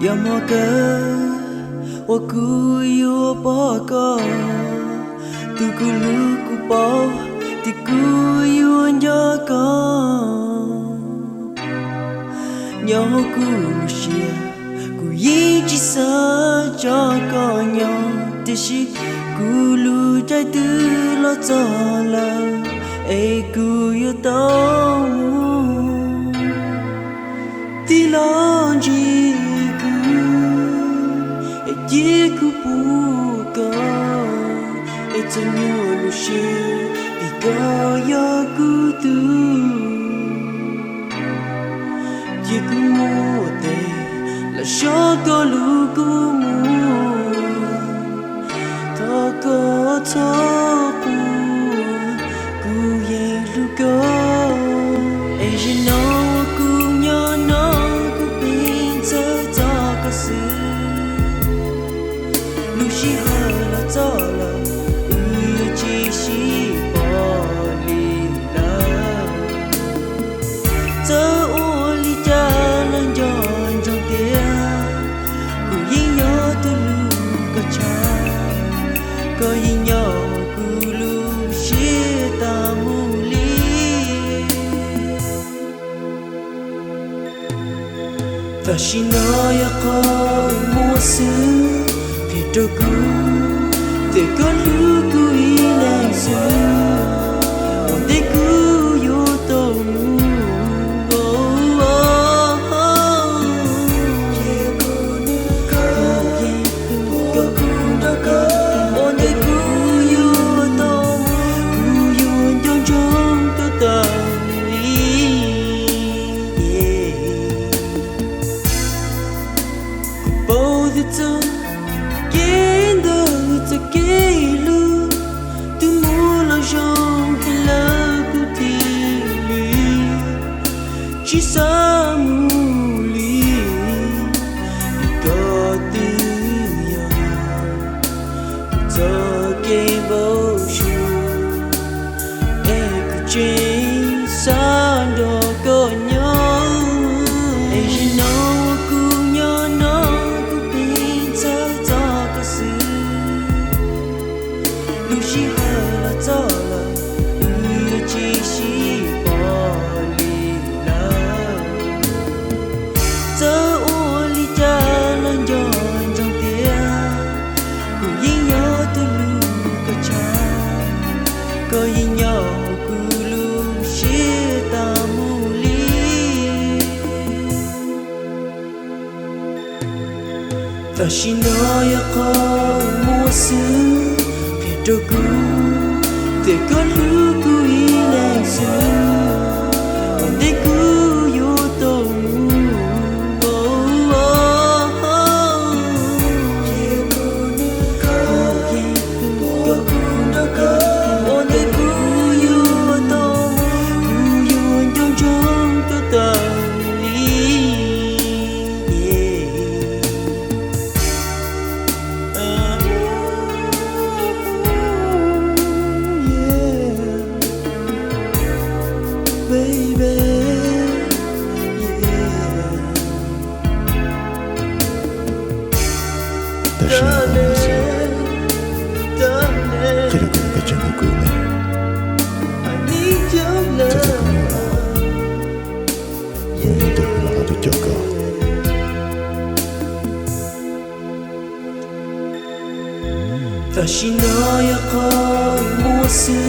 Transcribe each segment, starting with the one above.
Yamoka wakuyo paka tukuluku pa tikuyo njaka nyaku lushia kuyiji sa jaka nya tishi kulu jai tu lo tsala e kuyo tamu tilonji Jiku puka It's a new illusion Igaya kutu Jiku mote La shaka luku mu Taka tapu Kuye luka Ejina kunya na kupinsa takasi Lushi hala tala uji shi polila ta oli jalan jon jong dia ku yiyo tulu kacha ko yiyo ku lushi tamuli Fashina ya qamusu Pidoku Tekoluku ilangsu Ondeku yotomu Ondeku yotomu Kuyon jong jong tatali Both the time Kelu tu mula jong kelakuti ci samuli ikatu ya toke boshu ekuche sando konyo ejino kunyo no kupinsa takasi Lushi hala tala uji shi polila ta oli jalan jon jong dia ku yiyo tulu kacha ko yiyo ku lushi tamuli Fashina ya qamusu Pidoku Tekoluku ilangsu Ondeku yotomu Ondeku yotomu Kuyon jong jong tatali Baby, I need your love Fashina ya qamusu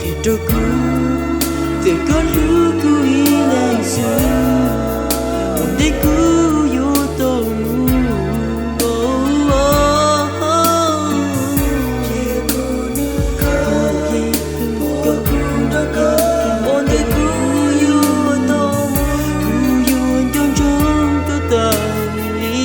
Pidoku Tekoluku ilangsu Ondeku yotomu Ondeku yotomu Kuyon jong jong tatali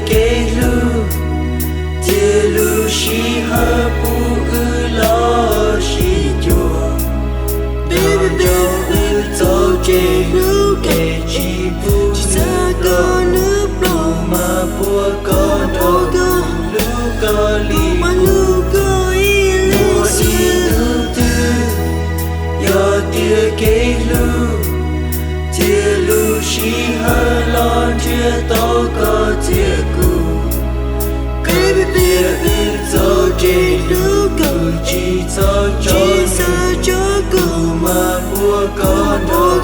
kê lu tia lu shi ha pu lo shi chùa baby baby cho chê lu kê chi pu sa con nước lô mà bua con đồ lu co li mà lu co i lu tư yo tia kê lu tia lu shi ha lon chia to có tia cu baby baby cho chê lu co chi cho cu mà bua con đồ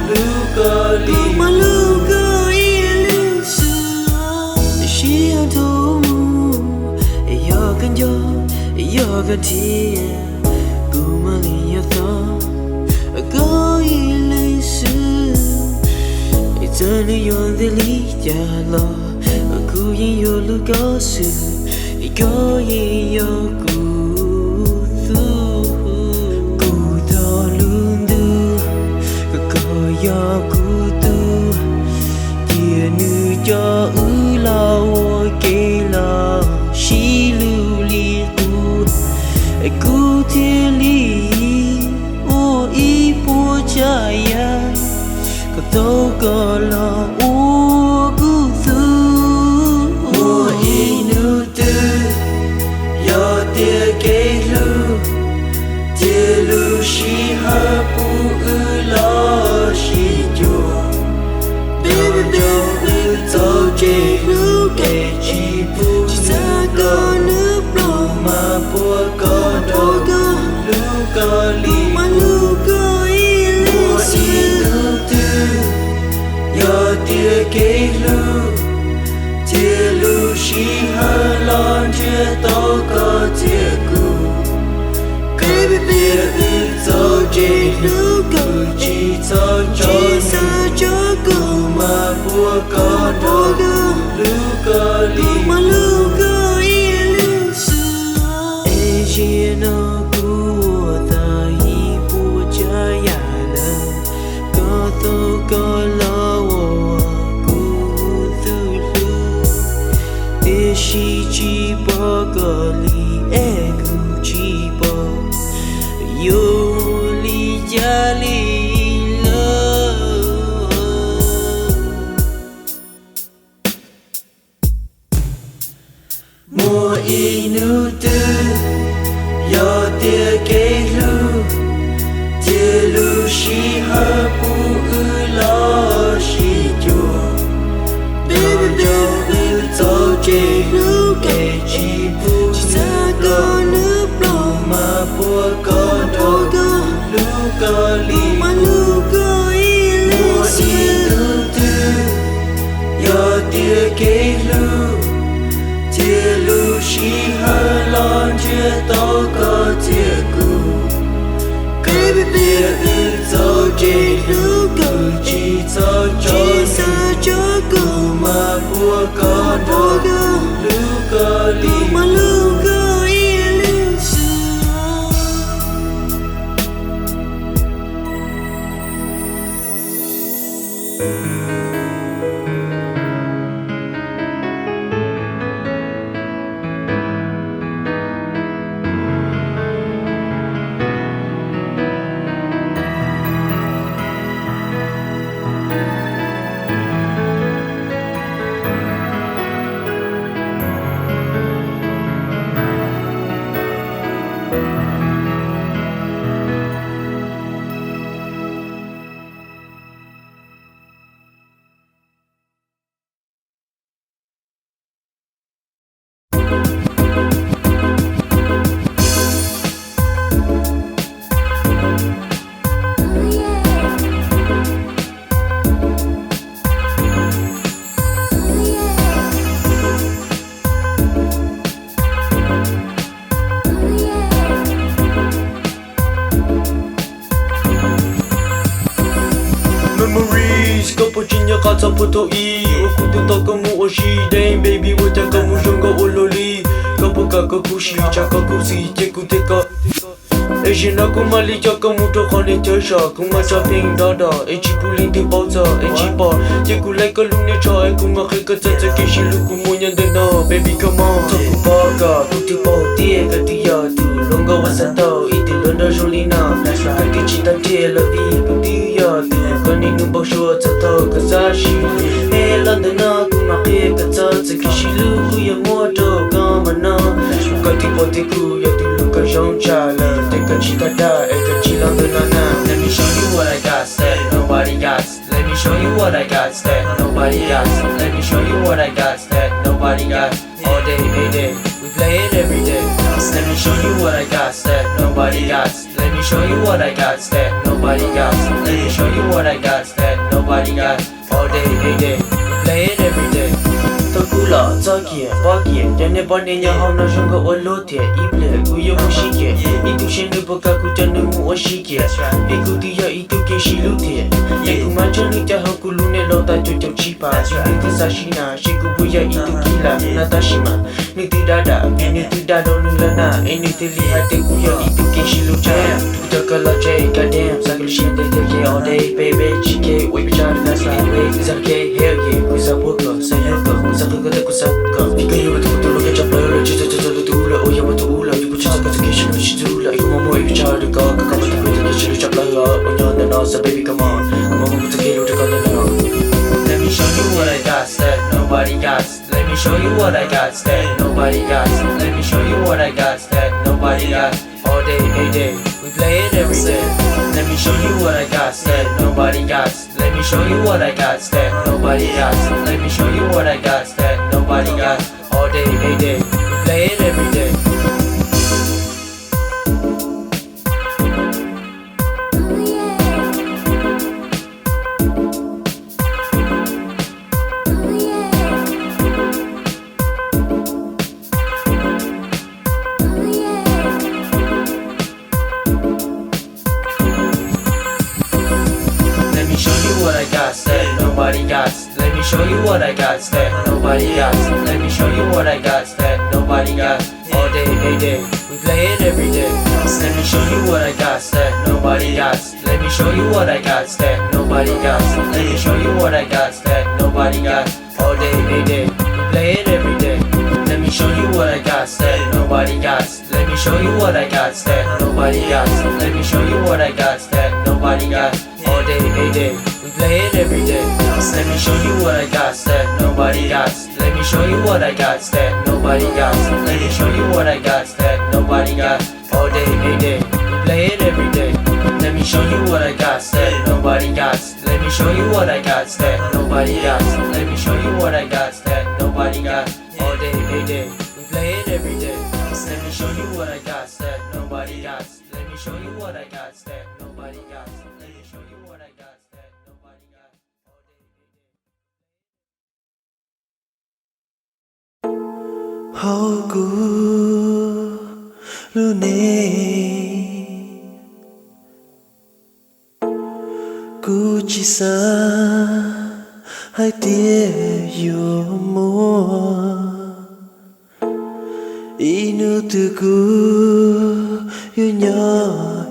lu co li mà lu co i lu xưa shi an thu yo kan tia cu mà li yo tho có i lấy xưa giờ này yo de li ya lo cu yin yo lu có xưa có yin yo cu yo cu tu kia nu cho lao kê la shi lu li cu thiên li o i po cha ya có to có lo o cu tu o i nu tu yo tia kê lu shi ha pu lo shi chùa baby baby cho chê lu kê chi pu sa con nước lô mà bua con đồ lu co li mà lu co i lu tư yo tia kê lu shi ha lon chia to có tia cu baby baby cho chê lu co chi cho cu mà bua con đồ lu co li mà lu co i lu xưa e chi no cu ta hi pu cha ya la có to có lo cu tu lu e shi chi po co li e cu chi po yo li ja li mùa i nu tư yo tia kê lu shi ha pu lo shi chùa baby baby cho chê lu kê chi pu sa con nước lô mà bua con đồ lu co li mà lu co i lu tư yo tia kê lu shi ha lon chia to có tia cu baby baby cho chê lu co chi cho cu mà bua con đồ lu co li mà lu co i lu xưa Pochinya kata puto i Okutu takamu oshiden Baby wo takamu shonga ololi Kapoka kakushi chaka kusi Cheku teka Asian akumali chakamuto khane chasha kuma chaping dada echi pulin ti pauza echi pa yeku like kalune cha kuma kheka tsa kishilu kumunya dena baby come on takupaka kuti pauti ekatia tu longa wasata iti londa jolina kaki chita te la vi kutia tu kani numba shwa tata kasashi e landana kuma kheka tsa kishilu kuya moto kamana kati pauti ku ya tu luka jonchala Chikada, let me show you what I got, that nobody got. Let me show you what I got, that nobody got. Let me show you what I got, that nobody got. All day, every day, we play it every day. Let me show you what I got, that nobody got. Let me show you what I got, that nobody got. Let me show you what I got, that nobody got. All day, every day, we play it every day. Takula, Zakia, Bakia, Danebania, Hana Junga or Lotia, Ible, Guya Mushike, Itushin Bokakutan Muashike, Ikutia Ituke Shilutia, Yakumajanita Hakulune Lota Jojo Chipa, Sashina, Shikubuya Itukila, Natashima, Nitidada, Nitidado Nulana, Enitili Hatekuya Ituke Shiluja, Tutakala J, Goddamn, Sakalishin, they take all day, baby, Chike, Wibichan, that's anyway, Zake, Hell yeah, Kusabuka, Sayaka, Sakaka Kusaka, Pikayu to look at your player, Chitula, Oyamatula, you put your sacrification, Shitula, Ikumo, if you try to go, come to the Chapla, on the nose, baby, come on, come on, put the kid to Let me show you what I got, that nobody got. Let me show you what I got, that nobody got. Let me show you what I got, that nobody got. All day, every day, we play it every day. Let me show you what I got, that nobody got. Let me show you what I got, that nobody got. Let me show you what I got, that nobody got. All day, every day, we play it every day. Nobody got. Let me show you what I got, that nobody got. Let me show you what I got, that nobody got. All day, every day, we play it every day. Let me show you what I got, that nobody got. Let me show you what I got, that nobody got. Let me show you what I got, that nobody got. All day, every day, we play it every day. Let me show you what I got, that nobody got. Let me show you what I got, that nobody got. Let me show you what I got, that nobody got. All day, every day, we play it every day. Let me show you what I got, that nobody got. Let me show you what I got, that nobody got. Let me show you what I got, that nobody got. All day, every day, we play it every day. Let me show you what I got, that nobody got. Let me show you what I got, that nobody got. Let me show you what I got, that nobody got. All day, every day, we play it every day. Let me show you what I got, that nobody got. Let me show you what I got, that nobody got. Let me show you what I got, that nobody got. How good Lune Cô chỉ xa hai tia yêu mua ý nữ từ cô yêu nhỏ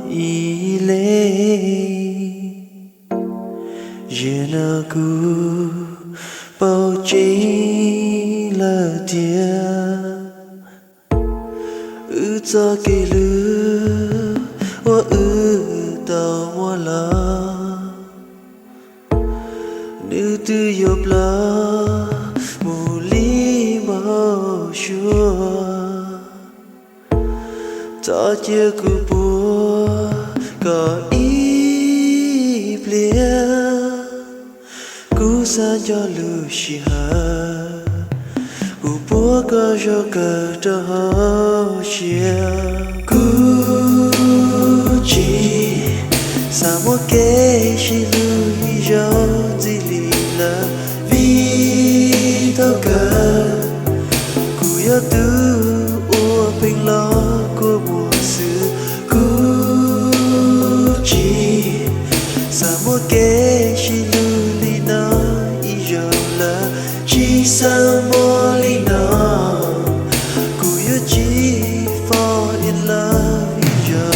ý lệ giờ nào cô bao chí là tia ư cho kỳ lư hoa ư tàu mua la nữ tư yop la mù lý bao chua ta chia cụ bùa có ý blia cụ sa cho lưu shi ha cụ bùa có cho cờ cho hao chia cụ chỉ sa mua kế shi lưu cho gì là vì tao cần cụ yêu tư ua bình lo của mùa xưa cụ chỉ sa mua kế chỉ lưu li nó ý giờ là chỉ sa mua li nó cụ yêu chỉ fall in love ý giờ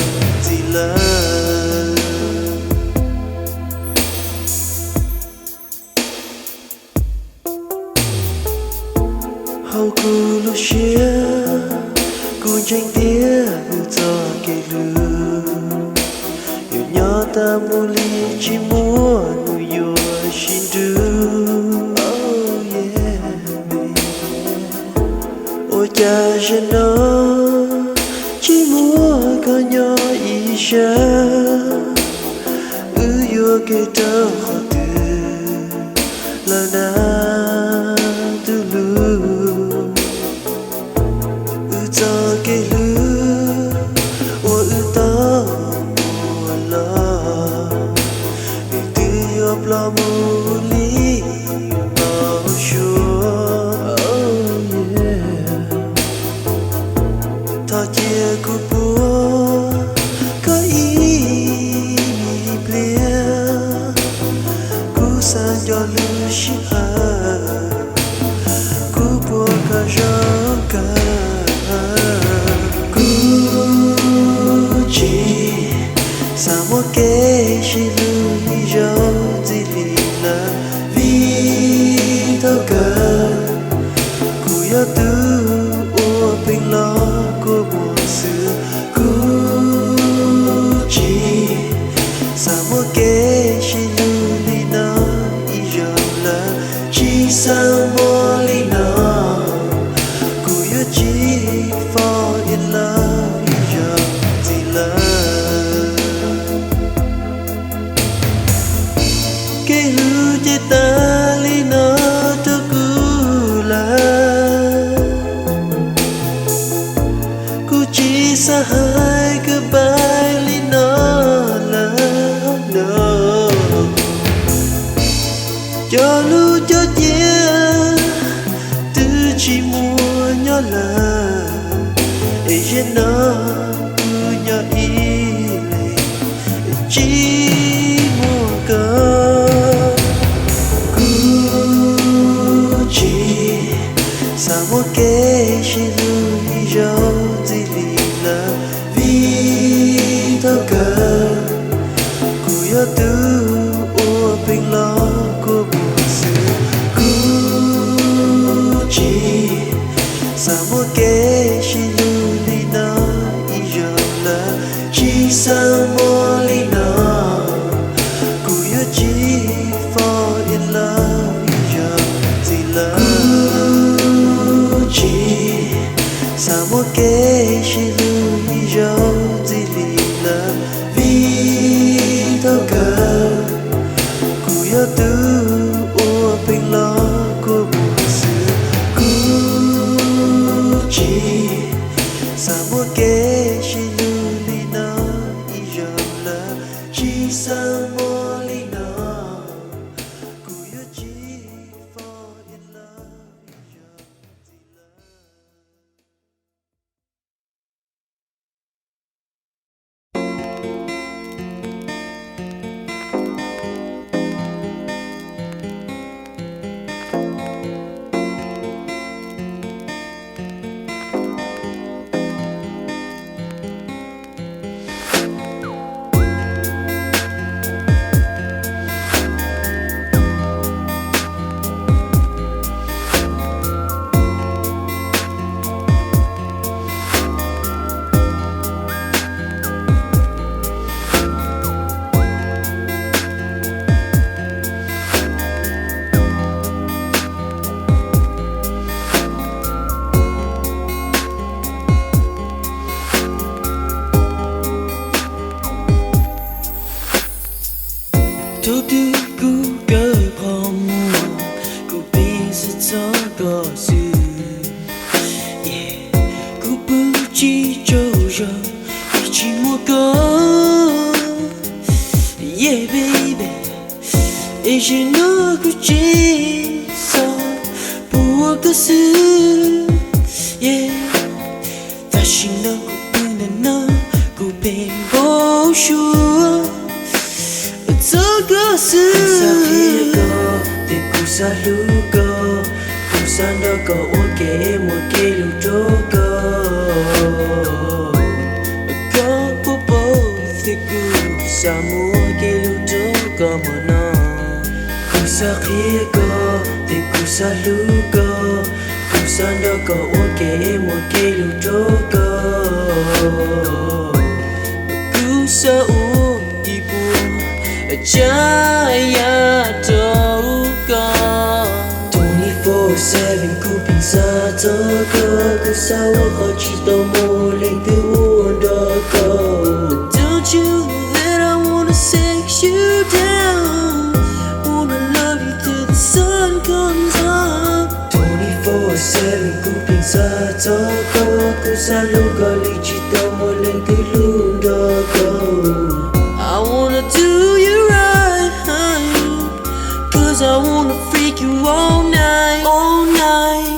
hầu cù lu xia cù tranh tía lu cho kê lu yêu nhỏ ta mua li chỉ mua nu yo xin du oh yeah baby ôi cha chân nó chỉ mua có nhỏ ý xa ư kê tao khó từ là na từ lu ư cho kê lu ôi ư tao mua lo vì từ yop lo mua li mau sure oh yeah ta chia cu bùa có ý san cho lu shi ha ku po ka jo ka ku chi sa mo ke shi lu ni jo di li la vi to ka ku ya tu o pin lo ko mo su ku chi sa mo ke shi lu ni na sao môi nào cô yêu chỉ fall in love giờ gì là cái hư chế ta li nó cho cô là cô chỉ xa hai cứ bay li nó là no cho lu cho chỉ mua nhỏ là để cho nó cứ nhỏ ý lệ chỉ mua cơ cứ chỉ sao mua kế chỉ lui cho gì lì là vì tao cơ cứ yo tu ô bình lo của buồn sự sao mua kế chỉ lưu li nó ý giờ là chỉ sao mua li nó cô yêu chỉ fall in love ý giờ gì là chỉ sao mua kế chỉ lưu ý giờ gì li là vì tao cơ cô yêu tu ô bình lo của buồn sự chỉ sao mua kế chỉ lưu li nó ý giờ là chỉ sao mua li nó cô yêu chỉ fall in love ý giờ gì là kusanda ka oke emoke lujoka kusa ibu jaya toka 24/7 kuping sa toka kusawa ka chito mo leng tu ondaka. Don't you know that I wanna sex you down, wanna love you till the sun comes up. 24/7 kuping sa toka kusalu kali chito mo leng tu lundaka. I wanna do you right, cause I wanna freak you all night, all night.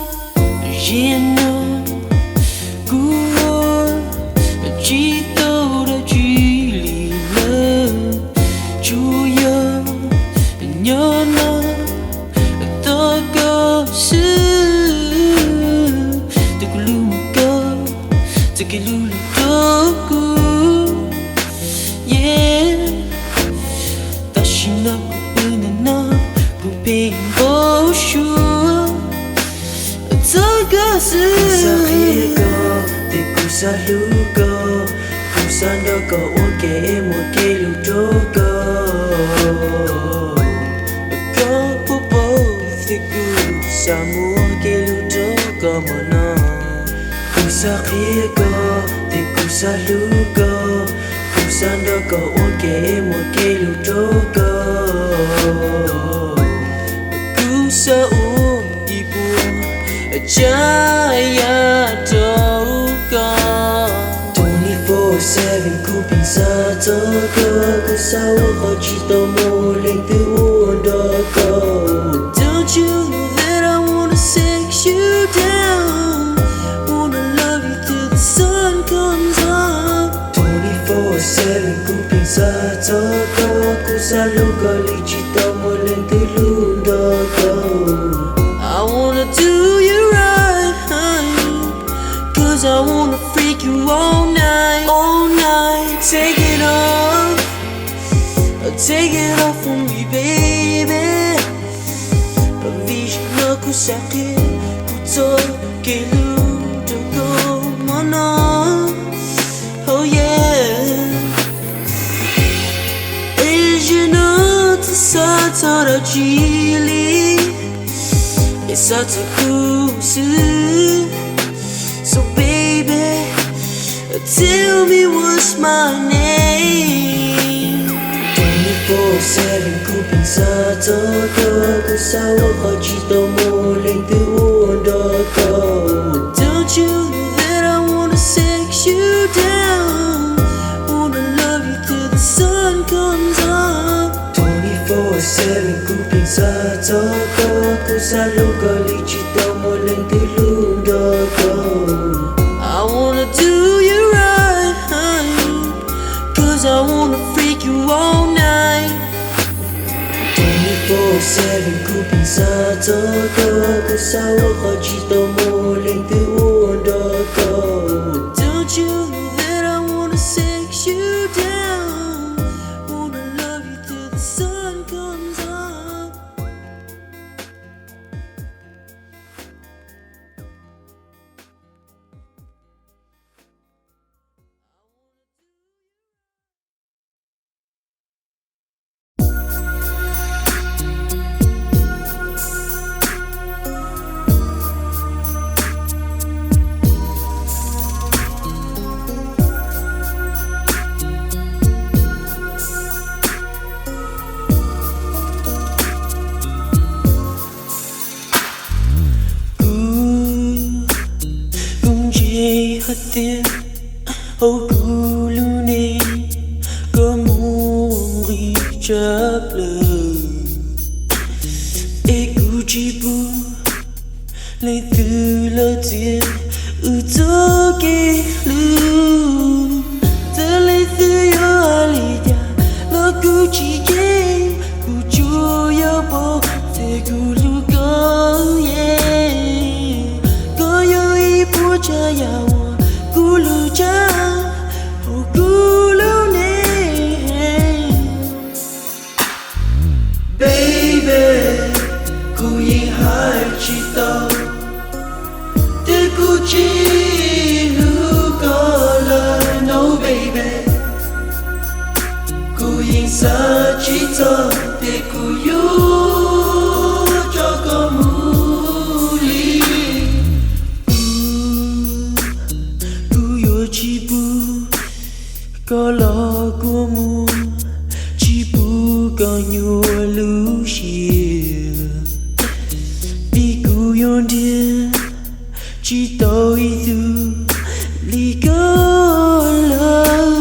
You know, good, chito da chili love, chuya, nyana, togo su, teguluka, tegilulu toku, yeah. Tashina kupinana, kupingo sure. Kusakika, te kusaluka, kusanda ka oke emoke lujoka. Kapopo, te kusamu oke lujoka mana. Kusakika, te kusaluka, kusanda ka oke emoke lujoka. Kusau ibu jaya toka 24/7 kuping sa toka kusawa ka chito mo leng tu ondaka. Don't you know that I wanna sex you down, wanna love you till the sun comes up. 24/7 kuping sa toka kusalu kali chito mo leng tu lundaka. I wanna do you right, cause I wanna freak you all night, all night. Take it off, take it off from me, baby. Vision na kusakit, kutoke ludogo mana. Oh yeah. Is you know to satara chili. It's such a cool suit. So baby, tell me what's my name. 24/7 kuping sa toka kusawa ka chito mo leng tu ondaka. Don't you know that I wanna sex you down, wanna love you till the sun comes up. 24/7 kuping sa toka kusalu kali chito mo leng tu lundaka. I wanna do you right, cause I wanna freak you all night. 24/7 kuping sa toka kusawa ka chito mo leng tu ondaka. Don't you know that I wanna sex you down, wanna love you till the sun comes up. Hati au kulune kamuri chapla ekujibu le tulatin utoke lu tele yo alija lo kuchike kuchuya bo te guluka ye koyo ipo chaya Guluja, oh gulune, baby, kuyi hai chito, cho để cô yêu cho có mù li cô yêu chỉ bu có lo của mu chỉ bu có nhiều lưu xìa vì cô yêu điên chỉ tôi tu lý có lâu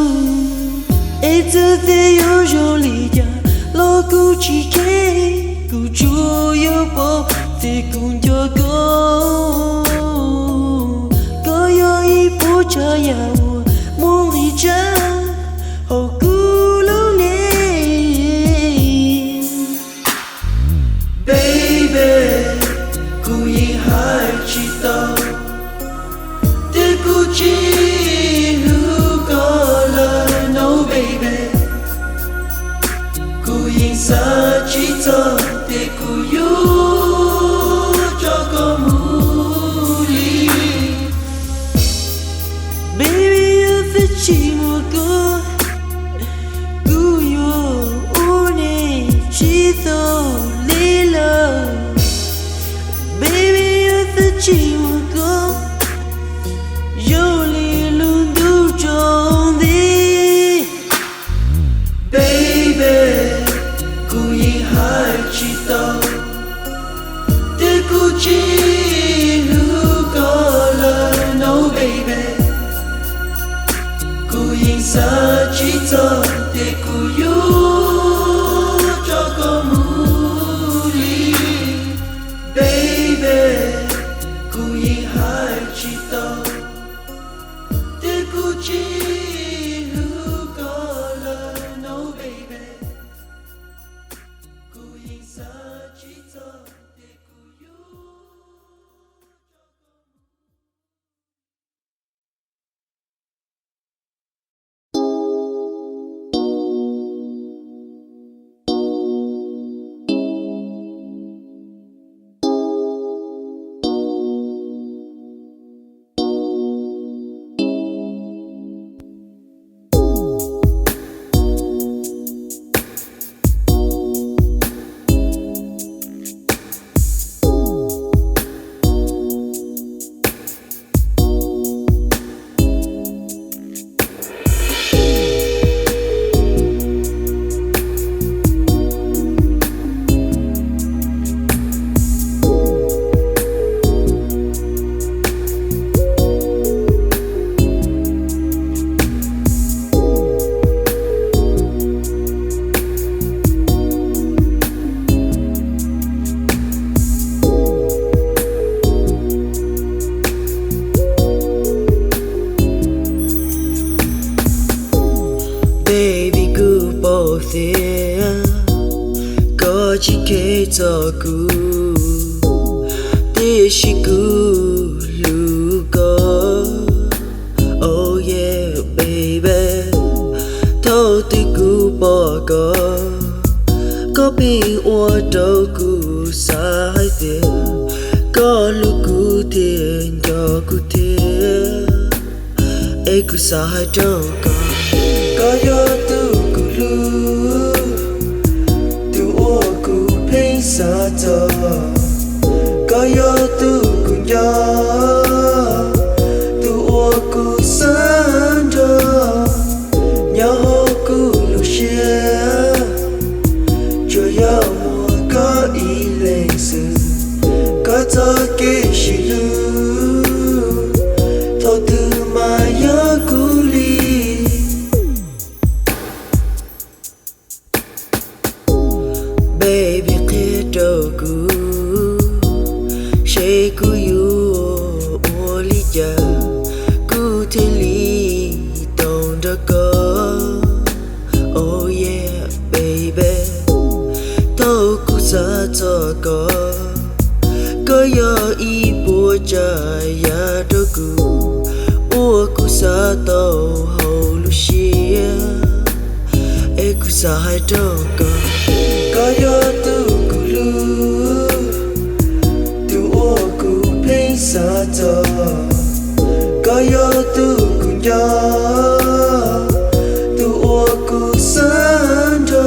et te yo joli ya lo cô chỉ kể cô chúa yêu bỏ te cùng cho có yo ý bố cha ya muốn đi cha hậu cô lâu nè baby cô ý hai chỉ tao te cô chỉ hữu có lời no baby cô yên xa chỉ cho để cô yêu cho có mù li baby yêu phải chỉ một cô yêu ôn chỉ tao lý lờ baby yêu phải chỉ một yêu lý luôn đủ trong đi baby cô yên hai chỉ tao để cô chỉ hữu có lời no baby cô yên xa chỉ cho để cô yêu cho có mù li baby cô yên hai chỉ tao để cô chỉ hữu có lời no baby cô yên xa chỉ cho để cô yêu baby cứ bỏ tiền có chỉ kể cho cứ để chỉ cứ lưu có oh yeah baby thâu thì cứ bỏ có bình ua đâu cứ sai tiền có lúc cứ tiền cho cứ tiền ấy cứ sai đâu có yo tu ku lu tu o ku pain sa to có yo tu ku ya tu o ku san do nya ho ku lu xia cho yo mo có ý lên sự có cho ke shi lu thọ từ mà yo ku li baby kiddo ku she ku you only ja ku teli don't go oh yeah baby to ku sa to có yo i bo ja ya do ku o ku sa to ho lu xia e ku sa hai do có yo tu ku lu tu o ku pain sa to có yo tu ku ya tu o ku san do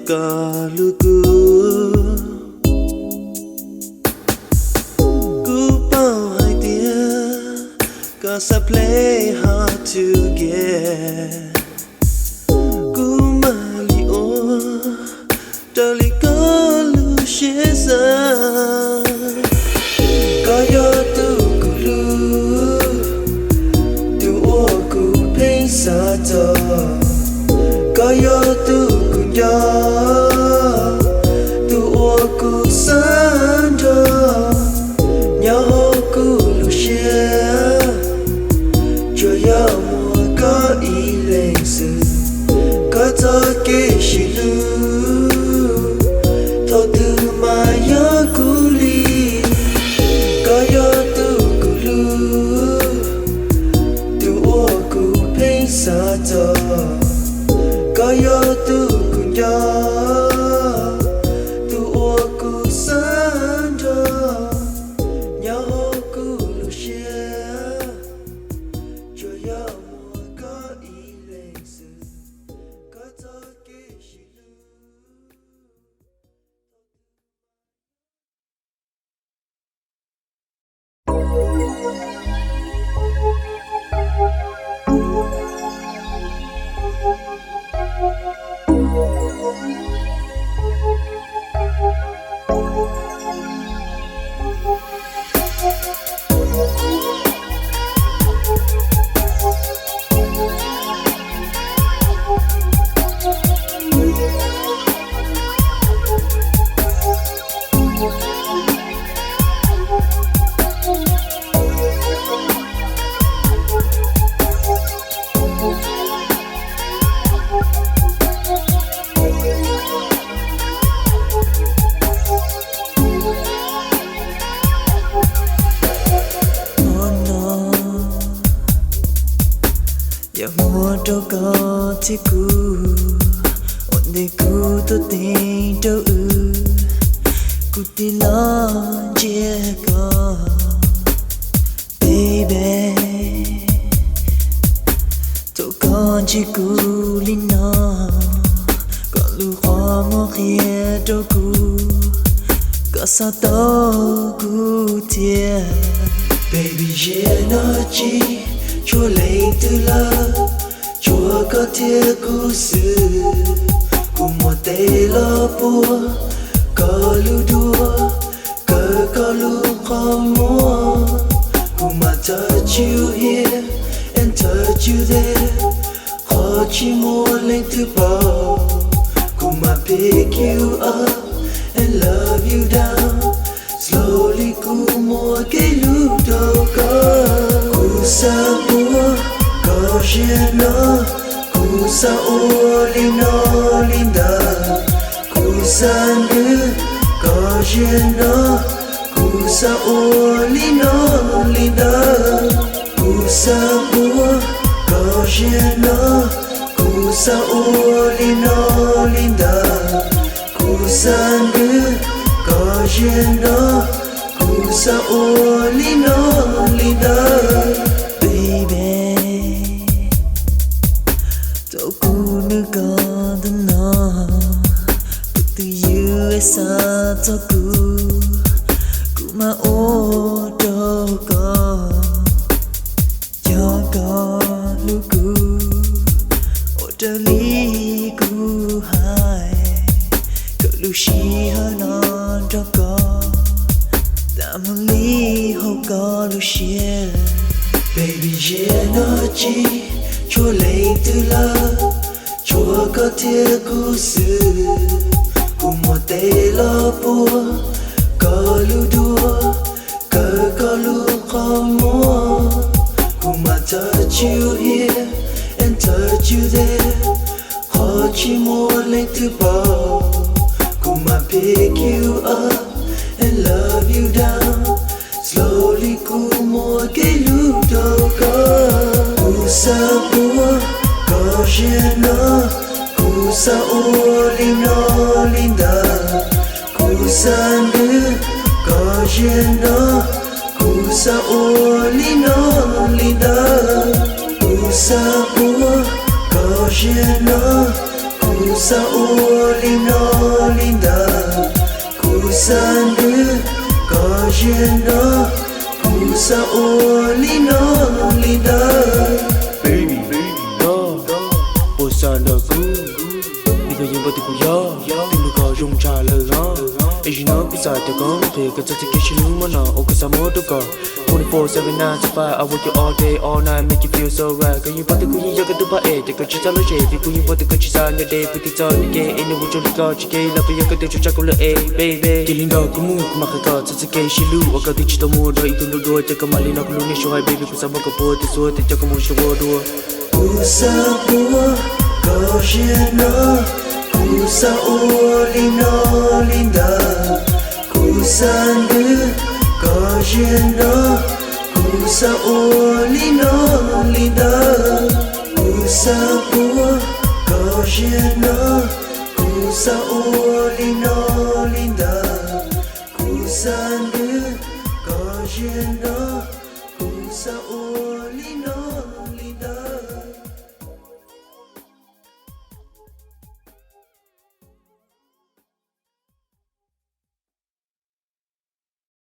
cả lugu cú bao hai tia cả sa play hard to get cú mali o dali cả lu share sa có yo tu cú lu tu o cú pain sa to có yo tu cú yo tu o cú san do nhau cú lu share cho yo mua có ý lên sự có cho kê shi lu thọ từ mà yo cú li có yo tu cú lu tu o cú pain sa to có yo tu cú yo tu o cú san do nhau cú lu share cho yo mua có ý lên sự có cho kê shi lu mua đâu có chỉ cũ ổn để cũ tôi tình đâu cũ thì lo chia có baby tôi còn chỉ cũ linh nó còn lưu hoa mua kia đâu cũ có sao đâu cũ thiệt baby yeah nó chỉ chúa lấy từ lâu chúa có thể cứu sự cùng một tay lo bùa có lưu đua có lưu khó mua cùng mà touch you here and touch you there khó chỉ mua lên từ bỏ cùng mà pick you up and love you down slowly cùng mua cái lúc đâu có sa bua có riêng nó cú sa ô lino linda cú sa nữ có riêng nó cú sa ô lino linda cú sa bua có riêng nó cú sa ô lino linda cú sa nữ có riêng nó cú sa ô lino linda sa cho cũ mà ô đâu có cho có lu cũ ô đâu li cũ hai cỡ lu shi hơi non đâu có tạm hơn li hậu có lu share baby yeah nó chỉ chúa lấy từ lâu chúa có thể cứu sự cùng một tay lo bùa có lưu đua có lưu khó mua cùng mà touch you here and touch you there khó chỉ mua lên từ bỏ cùng mà pick you up and love you down slowly cùng mua cái lúc đâu có cú sa bùa có riêng nó cú sa ô lino linda cú sa nữ có riêng nó cú sa ô lino linda cú sa bua có riêng nó cú Kusa olino linda Kusandu kajena Kusa olino linda Baby, Bossa Nagu Nigga yin bati ku ya Tulu ka yung cha le ga Eji na pisa te gong Te ka tsa te kishi lu ma na O ka sa mo to ka 24/7 9 to 5 I work you all day all night Make you feel so right Kan yin bati ku yin ya ka tu pa e Te ka chi sa lo she Fi ku yin bati ka chi sa nya de Puti tsa ni ke Ine wu chon li ka chi ke La pa ya ka te chu cha ku le e Baby Killing dog ku mu ku ma ka ka Tsa tsa ke shi lu O ka ki chi to mu do Itu lu do Te ka mali na ku lu ni sho hai baby Ku sa mo ka po Te so te cha ka mu sho wo do Kusa po kajena Kusa olino linda Kusandu kajena Kusa olino linda Kusa po kajena Kusa olino linda Kusandu kajena Kusa olino